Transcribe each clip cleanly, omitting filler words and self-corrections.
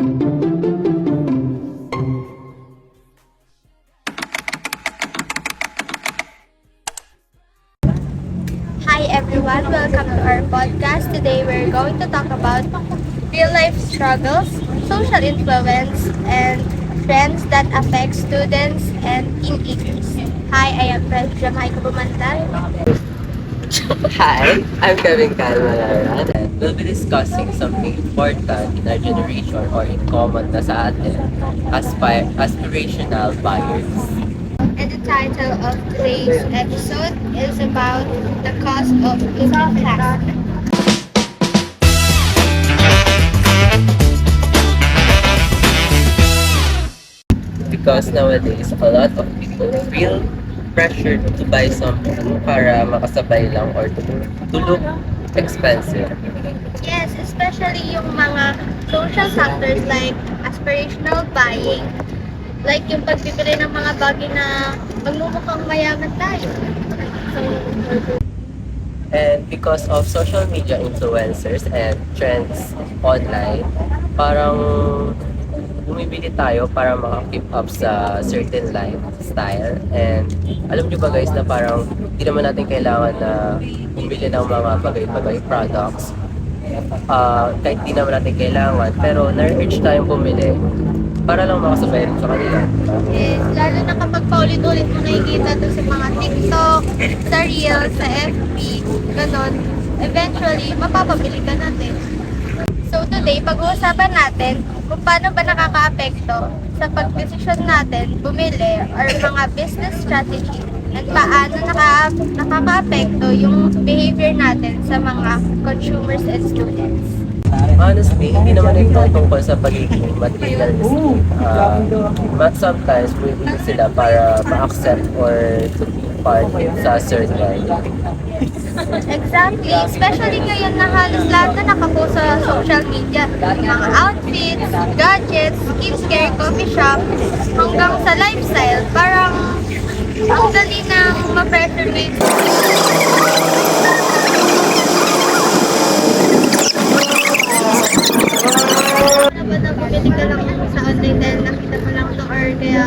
Hi everyone, welcome to our podcast. Today we're going to talk about real life struggles, social influence, and trends that affect students and teenagers. Hi, I am Fred Jamaica Bumantal. Hi, I'm Kevin Calmalaran and we'll be discussing something important in our generation or in common na sa atin, aspirational buyers. And the title of today's episode is about the cost of looking class. Because nowadays, a lot of people feel pressured to buy something para makasabay lang or to look expensive. Yes, especially yung mga social factors like aspirational buying, like yung pagbibili ng mga bagay na magmumukhang mayaman tayo. And because of social media influencers and trends online, parang bumibili tayo para maka-keep up sa certain lifestyle. And alam nyo ba guys na parang hindi naman natin kailangan na bumili ng mga bagay-bagay products. Kahit di naman natin kailangan, pero na-urge tayong bumili para lang makasabay rin sa kanila. Yes, lalo na kapag paulit-ulit mo nakikita to sa mga TikTok, sa Reels, sa FB, ganon, eventually, mapapabili ka natin. So today, pag-uusapan natin kung paano ba nakaka-apekto sa pag-desisyon natin bumili or mga business strategy at paano nakaka-apekto yung behavior natin sa mga consumers and students. Honestly, hindi naman ito tungkol sa pagiging materialistic. But sometimes, bumibili sila para ma-accept or to be part sa circle. Exactly. Especially ngayon na halos lahat na nakapost sa social media. Mga outfits, gadgets, skincare, coffee shop, hanggang sa lifestyle. Parang ang dali nang ma-pressure ngayon. Dapat na bumili ka lang sa online dahil nakita mo lang to or kaya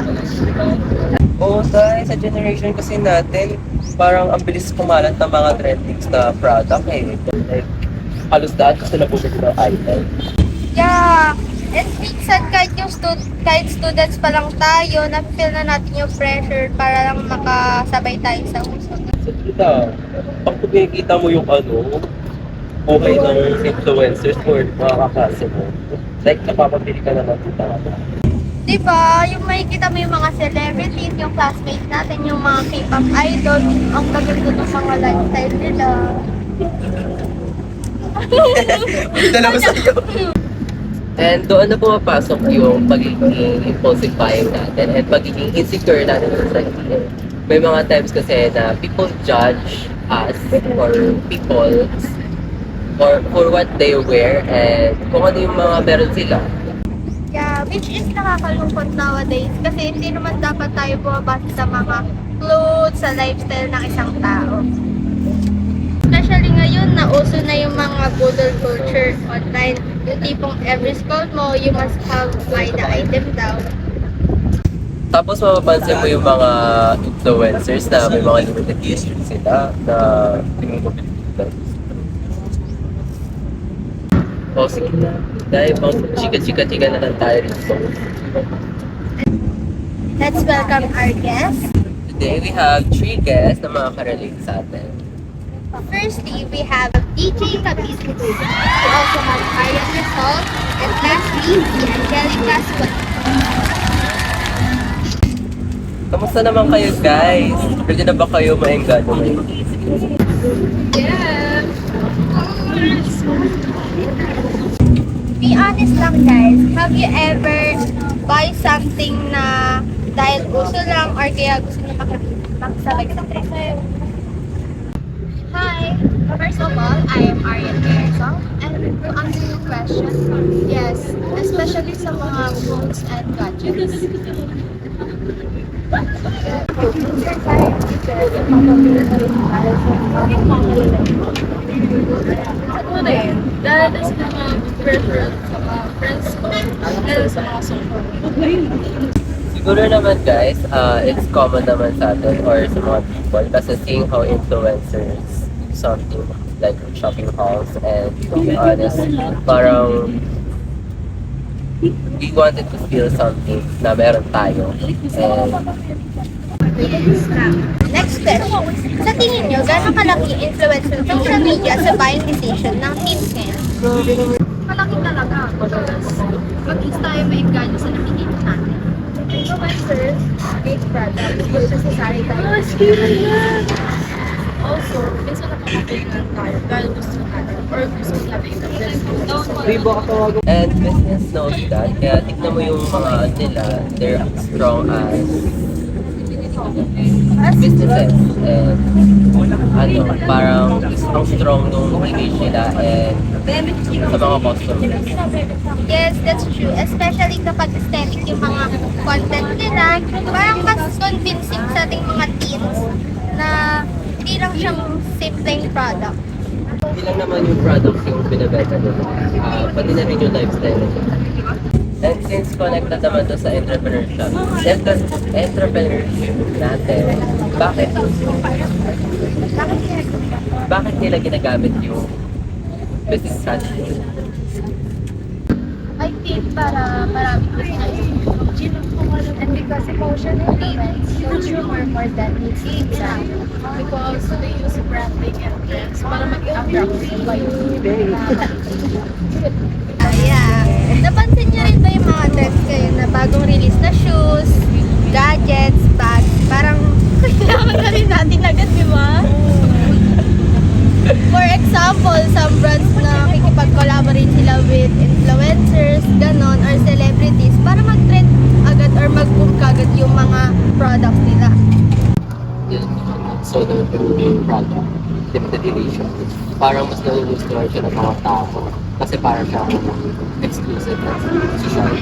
Oo, sa generation kasi natin, parang ang bilis kumalat ng mga trendings na product eh. Like, halos lahat gusto na bumili ng item. yeah. And minsan kahit students pa lang tayo, na-feel na natin yung pressure para lang makasabay tayo sa uso. So, kita, pag kumikita mo yung okay ng influencers or mga kaklase mo, like, napapabili ka na ng kita. Diba? Yung makikita mo yung mga celebrities, yung classmates natin, yung mga K-pop idol, ang gaganda ng mga lifestyle nila. Dala ko sa'yo. And doon na pumapasok yung pagiging impulsive buying natin and pagiging insecure natin sa sarili. May mga times kasi na people judge us or people or for what they wear and kung ano yung mga meron sila. Yeah, which is nakakalungkot nowadays kasi hindi naman dapat tayo bumabasa sa mga clothes, sa lifestyle ng isang tao. Especially ngayon, nauso na yung mga budol culture online. Yung tipong every scroll mo, you must have buy the item daw. Tapos mapapansin mo yung mga influencers na may mga limited edition sila na tingin ko Pilipinas. O sige na, dahil pang chika-chika-chika na lang tayo rito. Let's welcome our guest. Today we have 3 guests na makaka-relate sa atin. Firstly, we have DJ Kabisis. We also have Arian Resol. And lastly, the Angelica Sweat. Kamusta naman kayo guys? Pwede na ba kayo maengganyo ngayon? Yeah. Be honest lang guys, have you ever buy something na dahil uso lang or kaya gusto nyo makasabay sa trend? Hi! First of all, I am Arian Garzong. And to answer your question, yes, especially sa mga phones and gadgets. Ako rin, dahil sa mga preference sa mga friends ko, lalo sa mga social media. Siguro naman guys, it's common naman sa atin or sa mga people kasi seeing how influencers do something like shopping hauls and to be honest, parang we wanted to feel something na meron tayo and Next question. Sa tingin nyo, gano'ng kalaki influence ng social media sa buying decision ng teens ngayon? Malaki talaga. Because mag-ins tayo maingganyo sa nakikita natin. Influencers make products which necessary tayo. Also, minsan nakakapagpilihan tayo dahil gusto natin or gusto natin i-invest. and business knows that kaya tignan mo yung mga nila, they're strong as businesses and parang ang strong nung image nila and sa mga customers. Yes, that's true. Especially kapag aesthetic yung mga content nila, parang mas convincing sa ating mga teens na hindi lang siyang simpleng product. Hindi lang naman yung products yung binibenta nila, pati na rin yung lifestyle nila. And since connected naman to sa entrepreneurship natin, bakit nila ginagamit yung business strategy? I think para maraming business. And because emotionally, consumer more than needs inside. Because they use branding and trends para mag-attract sa Yeah. Napansin niyo rin ba yung mga trends ngayon na bagong release na shoes, gadgets, bags, parang kailangan na rin natin agad, di ba? For example, some brands na kikipag-collaborate sila with influencers, ganon, or celebrities para mag-trend agad or mag-boom kagad yung mga products nila. So, yung product, limited edition, parang mas nagugustuhan siya ng mga tao kasi parang siya exclusive na social.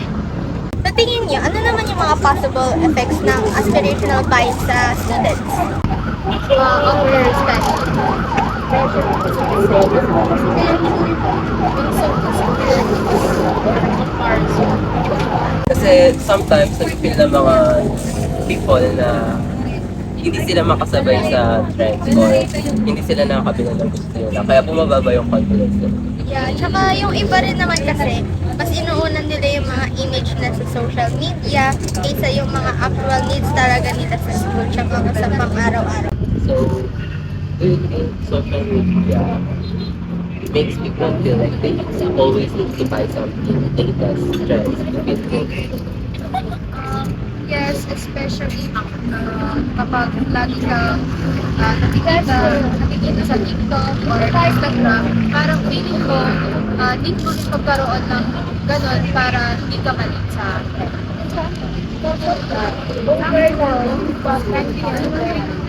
Sa tingin niyo, ano naman yung mga possible effects ng aspirational buying sa students? Kasi sometimes nag-feel ng mga people na hindi sila makasabay sa trends or hindi sila nakakabila ng gusto nila. Kaya bumababa yung confidence nila. Yeah, tsaka yung iba rin naman kasi, mas inuunan nila yung mga image na sa social media kaysa yung mga actual needs talaga nila sa school tsaka sa pang-araw-araw. So, do you think social media makes people feel like they always need to buy something latest trends to feel good? Yes, especially kapag lagi ka nakikita sa TikTok or Instagram, parang feeling ko need mo rin magkaroon ng ganon para hindi ka malit sa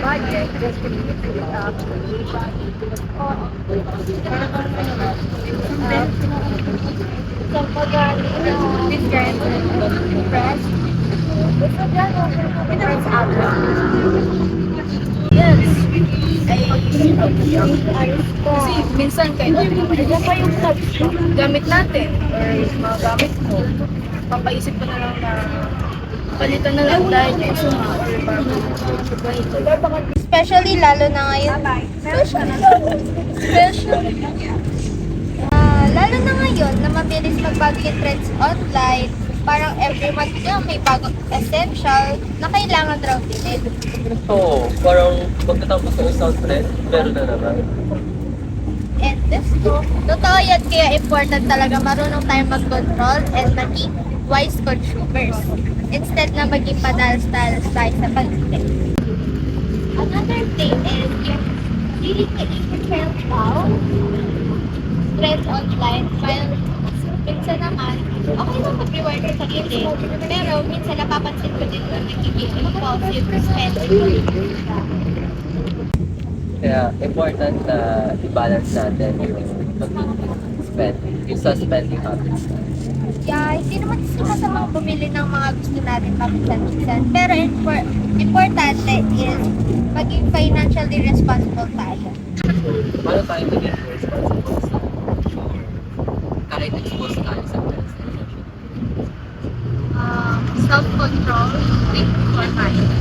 budget just to keep it up. So, pag different press, Yes. Kasi minsan kahit ano pa yung gamit natin or mga gamit mo, papaisip ka na lang na palitan na lang dahil yung suma or Especially lalo na ngayon. Lalo na ngayon na mabilis magbago yung trends online, parang every month na may bagong essential na kailangan raw bilhin. Oo, parang pagkatapos ng isang trend, meron na naman. And this totoo yan, kaya important talaga marunong tayo mag-control and maging wise consumers instead na maging padalas-dalas tayo sa paligid. Another thing is yung really taking trends out, trends online, while minsan naman, okay lang mag-reward sa sarili, pero minsan napapansin ko din na nagiging impulsive spending. Kaya important na i-balance natin yung spending, yung sa spending habits. Yeah, hindi naman masamang bumili ng mga gusto natin paminsan-minsan. Pero importante is maging financially responsible tayo. So, paano tayo maging responsible sa kahit expose tayo sa trends? self-control, think online,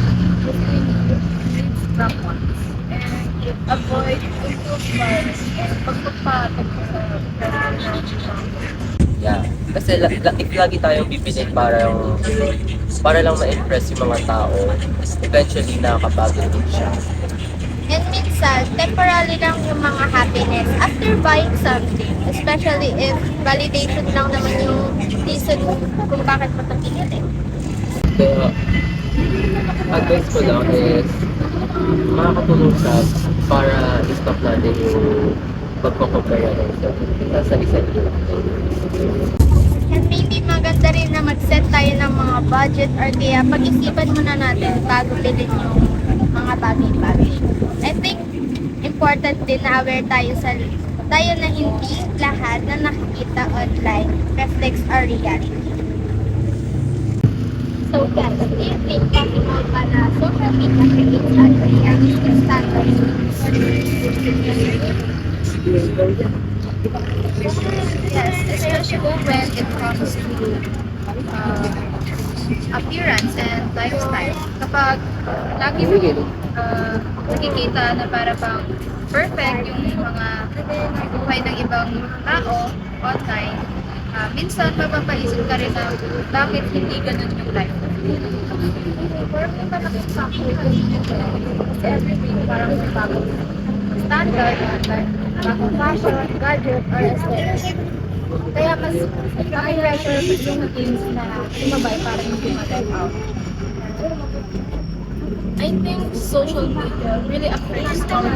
reads drama, and avoid improvements and pagpapatok sa personal. Yeah. Kasi if lagi tayong bibilin para lang ma-impress yung mga tao, eventually nakakapagod din siya. And minsan, temporary lang yung mga happiness after buying something. Especially if validation lang naman yung reason kung bakit mo ito pinili. Kaya, advice ko lang is makakatulong siya para i-stop natin yung pagpakompare sa isa't isa. And maybe maganda rin na mag-set tayo ng mga budget or kaya pag-isipan muna natin bago bilhin yung mga bagay-bagay. I think important din na aware tayo na hindi lahat na nakikita online reflects our reality. So guys, do you think possible ba na social media creates unrealistic standards for Yes, especially when it comes to appearance and lifestyle. Kapag lagi mo nakikita na para bang perfect yung mga buhay ng ibang tao online, minsan mapapaisip ka rin na bakit hindi ganun yung life mo. Parang may malaking factor kasi everything parang may bagong standard, like bagong fashion, gadget, or aesthetic. Kaya mas pressure yung things na sumabay para hindi ma-type out. I think social media really affects our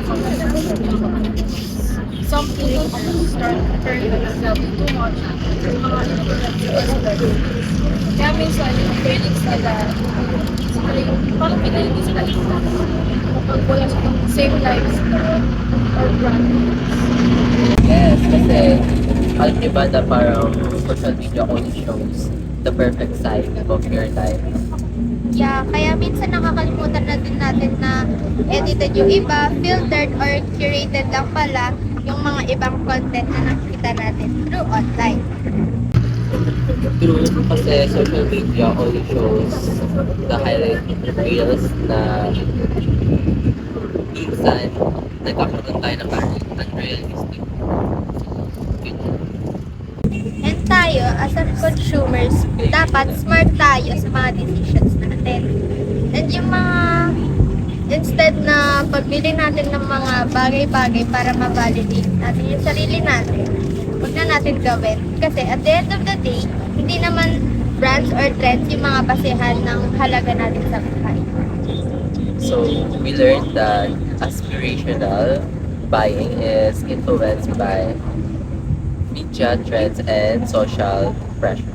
some people start turning themselves too much into mga influencers. Kaya minsan yung feelings nila parang pinahindi sila isa kapag wala silang same lifestyle or brand. Yes, kasi alam niyo ba na parang social media only shows the perfect side of your life. Yeah, kaya minsan nakakalimutan na din natin na edited yung iba, filtered or curated lang pala yung mga ibang content na nakikita natin through online. True, kasi social media only shows the highlight reels na minsan nagkakaroon tayo ng parang unrealistic. And tayo, as a consumers, dapat smart tayo sa mga decisions natin. And yung mga, instead na pagbili natin ng mga bagay-bagay para ma-validate natin yung sarili natin, huwag na natin gawin. Kasi at the end of the day, hindi naman brands or trends yung mga basehan ng halaga natin sa buhay. So, we learned that aspirational buying is influenced by media trends and social pressure.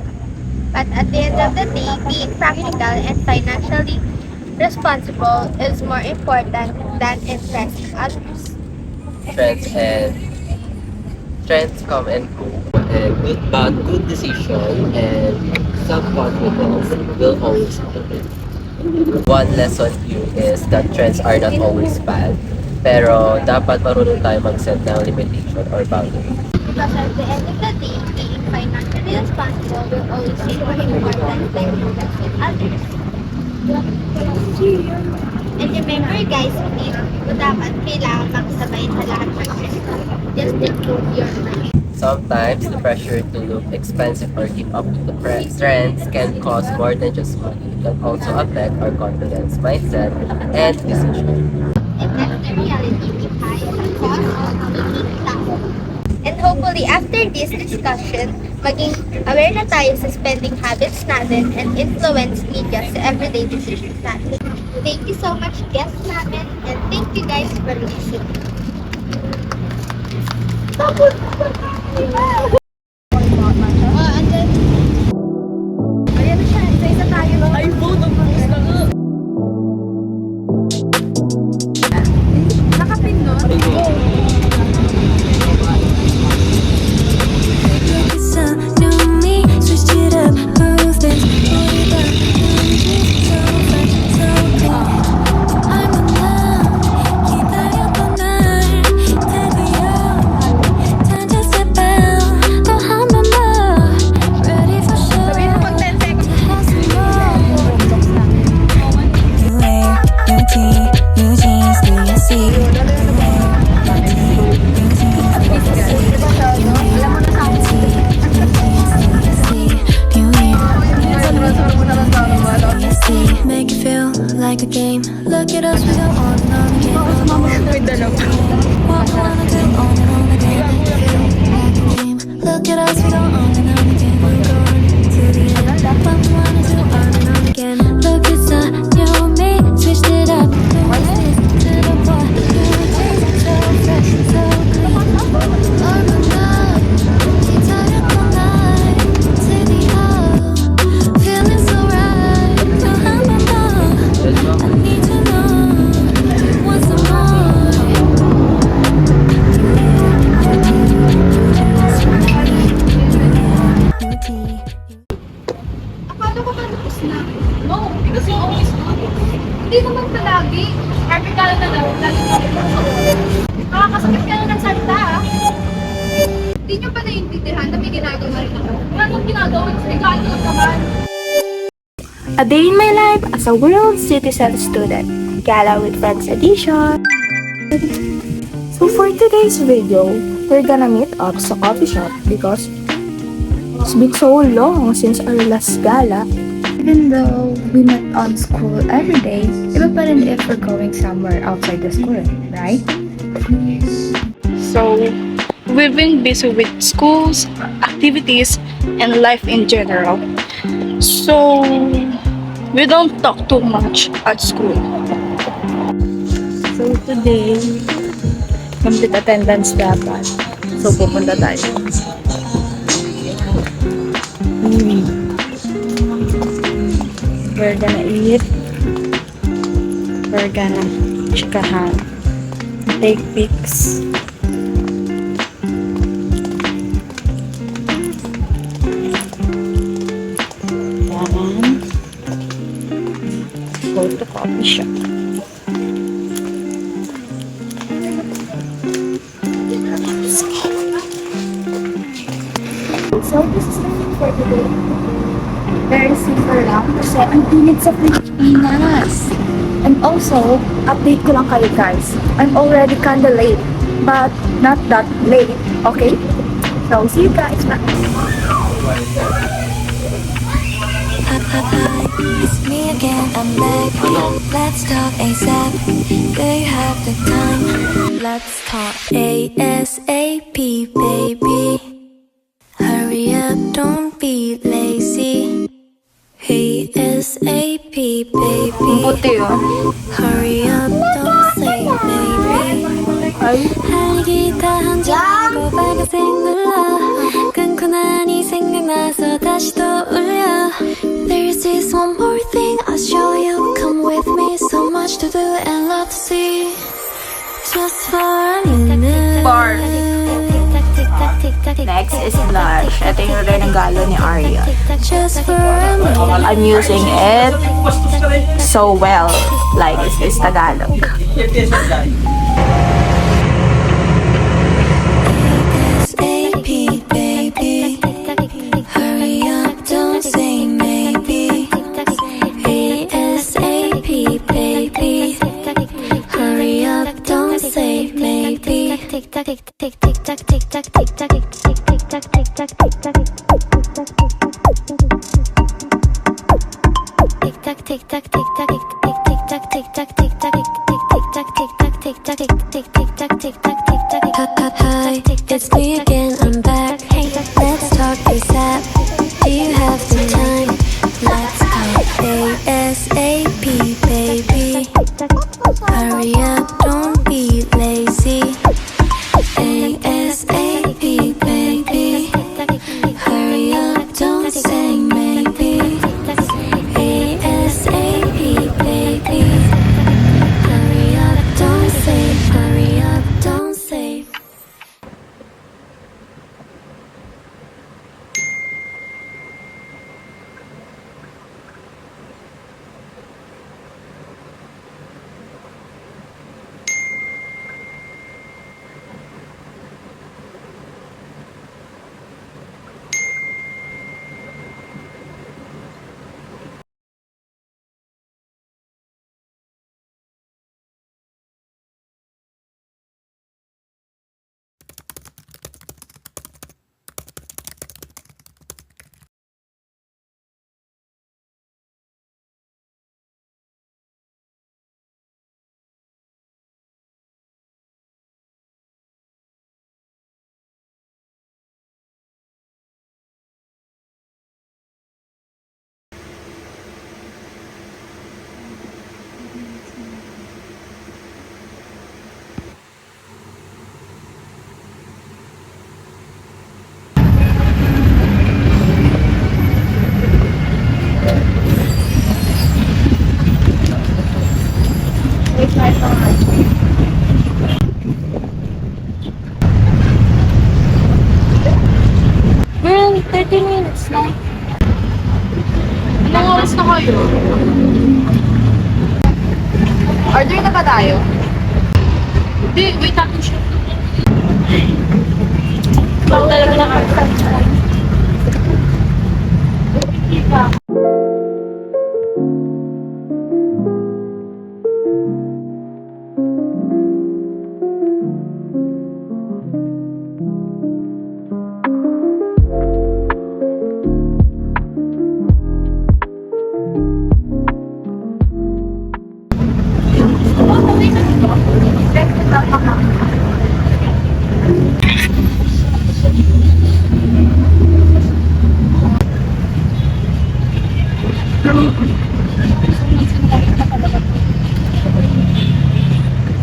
But at the end of the day, being practical and financially responsible is more important than impressing others. Trends come and go, and good decision and self-confidence will always happen. One lesson here is that trends are not always bad, pero dapat marunong tayo mag-set ng limitation or boundary. Because at the end of the day, being financially responsible will always be more important than impressing others. And remember guys, hindi mo dapat kailangan magsabay sa lahat ng trends. Just improve your life. Sometimes the pressure to look expensive or keep up with the trends can cost more than just money. It can also affect our confidence, mindset, and decision. And that's the reality behind the cost of making tayo. And hopefully after this discussion, maging aware na tayo sa spending habits natin and influence media sa everyday decisions natin. Thank you so much guests natin and thank you guys for listening. And then, ayan na siya, isa-isa tayo. Ay, both of us na nga. Nakapin nun? like a game. Look at us, we go on and on again. What we wanna do on and on again. Feel like a game. Look at us, we go on and on again. We'll go on to the end. What we wanna do on and on again. Look at the new me, switched it up. To the point, you were chasing so fresh, so clean. On the night, it's out of the night. City Hall, feeling so right. You have my love, I need to know what's the more. Akala ko ba tapos na? No, because you always do this. Hindi naman palagi. Every kala na lang, lagi na rin sa nakakasakit ka na ng salita, ah. Hindi nyo pa naiintindihan na may ginagawa rin ako. Wala nang ginagawa, regalo lang naman. A day in my life as a world citizen student. Gala with Friends edition. So for today's video, we're gonna meet up sa coffee shop because it's been so long since our last gala. Even though we met on school every day, iba pa rin if we're going somewhere outside the school, right? So we've been busy with schools, activities, and life in general. So we don't talk too much at school. So today, complete attendance dapat. So pupunta tayo. We're gonna eat. We're gonna chikahan. Take pics. Yan. Go to coffee shop. So this is the thing for today. Very simple lang kasi ang init sa Pilipinas. And also, update ko lang kayo guys. I'm already kinda late, but not that late, okay? So see you guys next. It's me again, I'm back. Let's talk ASAP. Do you have the time? Let's talk ASAP, baby. Hurry up, don't be lazy. ASAP, baby. Hurry up, don't say maybe. 할기다 한자고 빨간색 눌러 끊고 나니 생각나서 다시 떠올려. There's this one more thing I'll show you. Come with me, so much to do and lot to see. Just for a minute. Bar. Next is blush. Ito yung regalo ni Arya. Just for a minute. I'm using it so well. Like, it's Tagalog. ASAP, baby. Hurry up, don't say maybe. ASAP, baby. Hurry up, don't say maybe. Tick tock, tick tock, tick tock, tick tock, tick tock, tick tock, tick tock, tick tock, tick tock. Tick tock, tick tock, tick tock, tick tock, tick tock, tick tock, tick tock, tick tock, tick tock, tick tock, tick tock, tick tock, tick tock. Hi, it's me again, I'm back. Hey, let's talk ASAP. Do you have the time? Let's talk ASAP, baby. Hurry up, don't be lazy. ASAP, baby. Hurry up, don't say maybe. ASAP, baby. Hurry up, don't say. Hurry up, don't say. kayo? Order na ba tayo? Hindi, wait natin siya. Bawal talaga na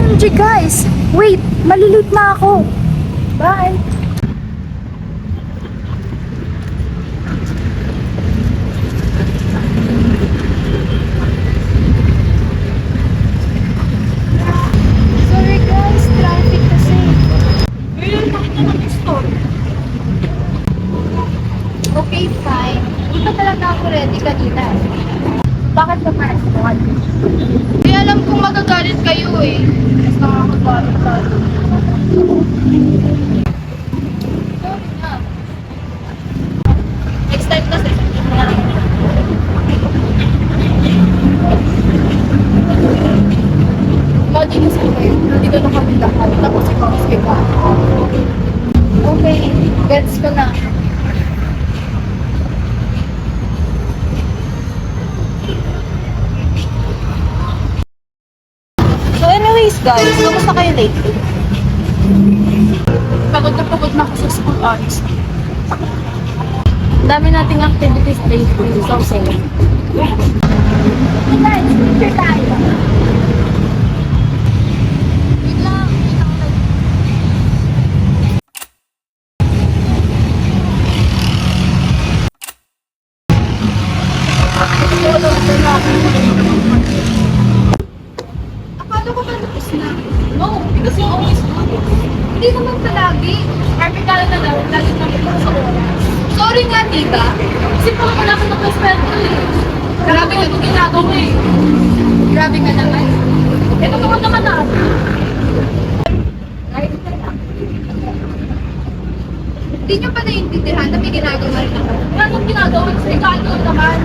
OMG guys! Wait! Malilate na ako! Bye! Sorry guys, traffic kasi. Okay, fine. Hindi pa talaga ako ready kanina. Bakit ka pa Eh, alam kong magagalit kayo eh. Mas nakakagalit tayo. Sorry na. Next time kasi. Imagine kasi kayo, nandito na kami lahat. Tapos ikaw, skip ka. Okay, gets ko na. So anyways guys, kamusta kayo lately? Pagod na ako sa school, honestly. Ang dami nating activities lately, so same. Guys, picture tayo. Akala ko ba tapos na? No, because you always do this. Hindi naman palagi. Perfect ka na lang, lagi naman ito sa oras. Sorry nga, tita. Kasi pala wala ka nag-spend eh. Grabe ka itong ginagawa eh. Grabe ka naman. Ito naman natin. Hindi nyo pa naiintindihan na may ginagawa rin ako. Wala nang ginagawa sa ikaw naman.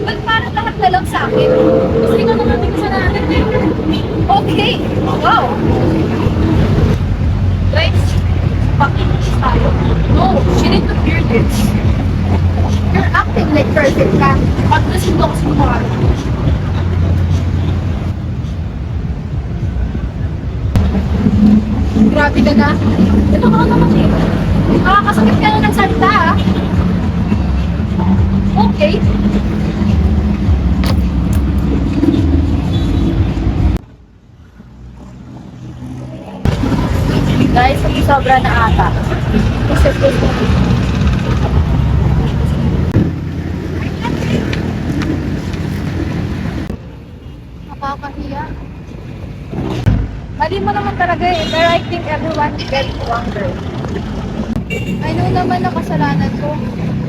Ba't parang lahat na lang sa akin? Kasi ikaw naman may kasalanan eh. Okay. Wow. Guys, pakinig tayo. No, she need to hear this. You're acting like perfect ka. At nasin ko kasi kumakain. Grabe ka na. Ito ka naman eh. Nakakasakit ka na ng salita ah. Okay. Guys, sobra na ata. Nakakahiya. Mali mo naman talaga eh, pero I think everyone gets stronger. I know naman na kasalanan ko.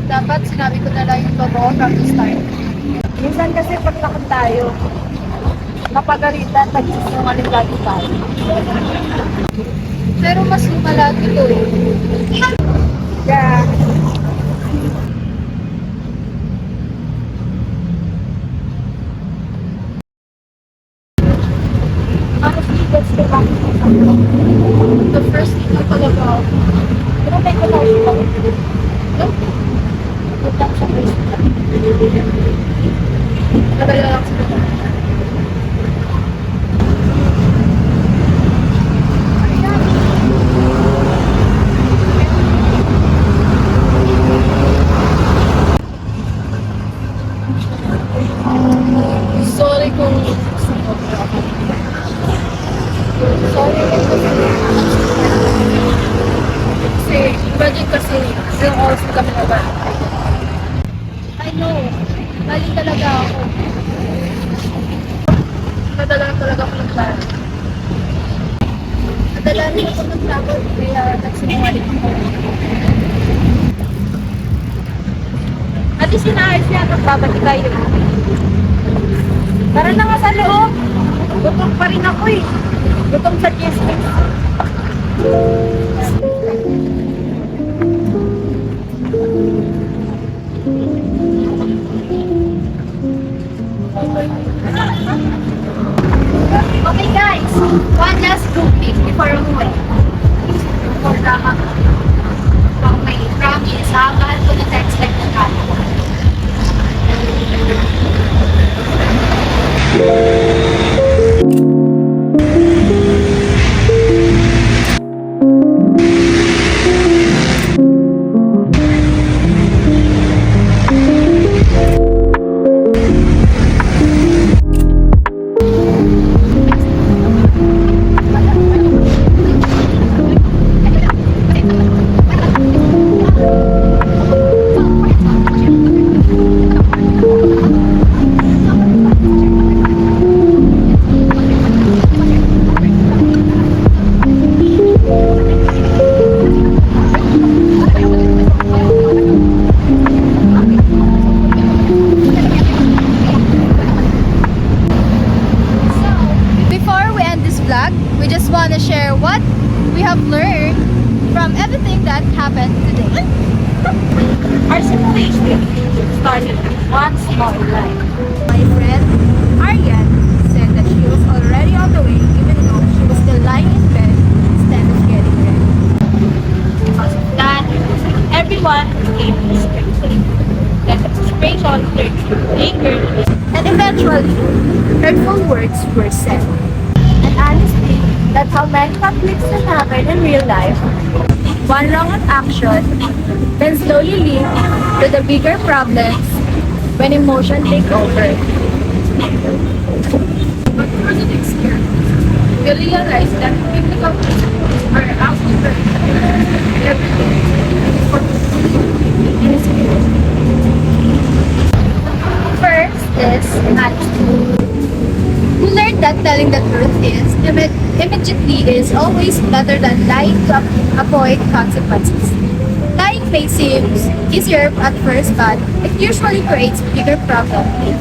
Dapat sinabi ko na lang yung totoo from the start. Minsan kasi pag takot tayo, napagalitan, nagsisinungaling lagi tayo. Pero mas lumala ito eh. Yeah. Honestly, that's the back The first thing na talaga ako. Pero may ko tayo siya. No? Put lang sa Facebook. Nadala lang sa ito. Sorry kung Sorry kasi imagine kasi ilang oras na kami na ba? I know. Mali talaga ako. Nadala lang talaga ako ng plan. Nadala rin ako ng travel kaya nagsinungaling ako. sinayos yan, magbabati kayo. Tara na nga sa loob. Gutom pa rin ako eh. Gutom sa cheesecake. Okay guys, one last grouping before umuwi. Before the may promise, hanggang ko na expect na tayo. Before we end this vlog, we just want to share what we have learned from everything that happened today. Our simulation started with one small line. My friend Arian said that she was already on the way even though she was still lying in bed instead of getting ready. Because of that, everyone became distracted. Then the frustration turned to anger. And eventually, hurtful words were said. And honestly, that's how many conflicts can happen in real life. One wrong action can slowly lead to the bigger problems when emotion take over. But through the experience, we realized that people are asking for everything for First is honesty. We learned that telling the truth is immediately is always better than lying to avoid consequences. Lying may seem easier at first, but it usually creates bigger problems with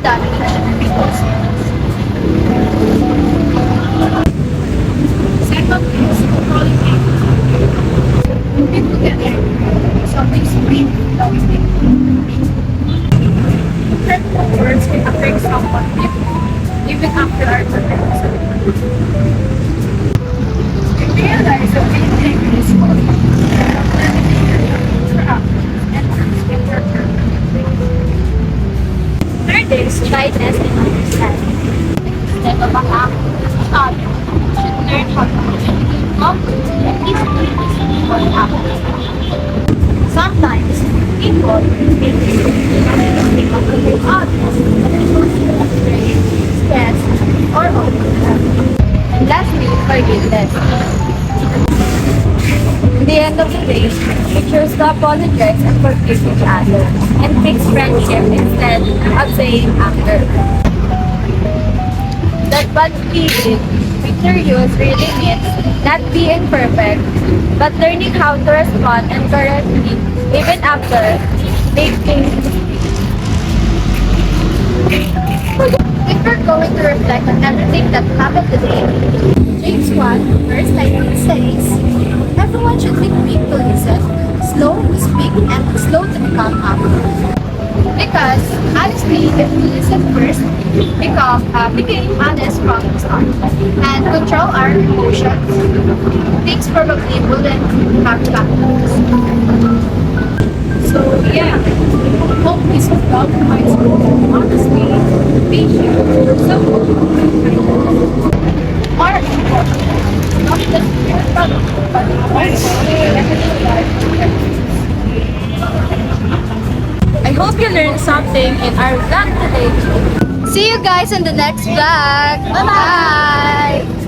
damage people's feelings. second is controlling people. People get angry. Something sweet without thinking. Hurtful words can affect someone even after our protects. We realize that being angry is good. Third is kindness and understanding. Instead of attacking each other, we should learn how to communicate conflicts and easily listen what happens. Sometimes people think they can with others because of pain, stress, or overwhelm. And lastly, forgiveness. In the end of the day, we choose to apologize and forgive each other and fix friendship instead of saying anger. That bad feeling, victorious really means not being perfect, but learning how to respond and correctly even after making mistakes. If we're going to reflect on everything that happened today, James 1 verse 19 says, everyone should be quick to listen, slow to speak, and slow to become angry. Because honestly, if we listen first, became honest from the start, and control our emotions, things probably wouldn't have gotten worse. So yeah, hope this vlog reminds you of honesty, patience, support, Or not just your problem, but also your life. I hope you learned something in our vlog today. See you guys in the next vlog. Bye-bye!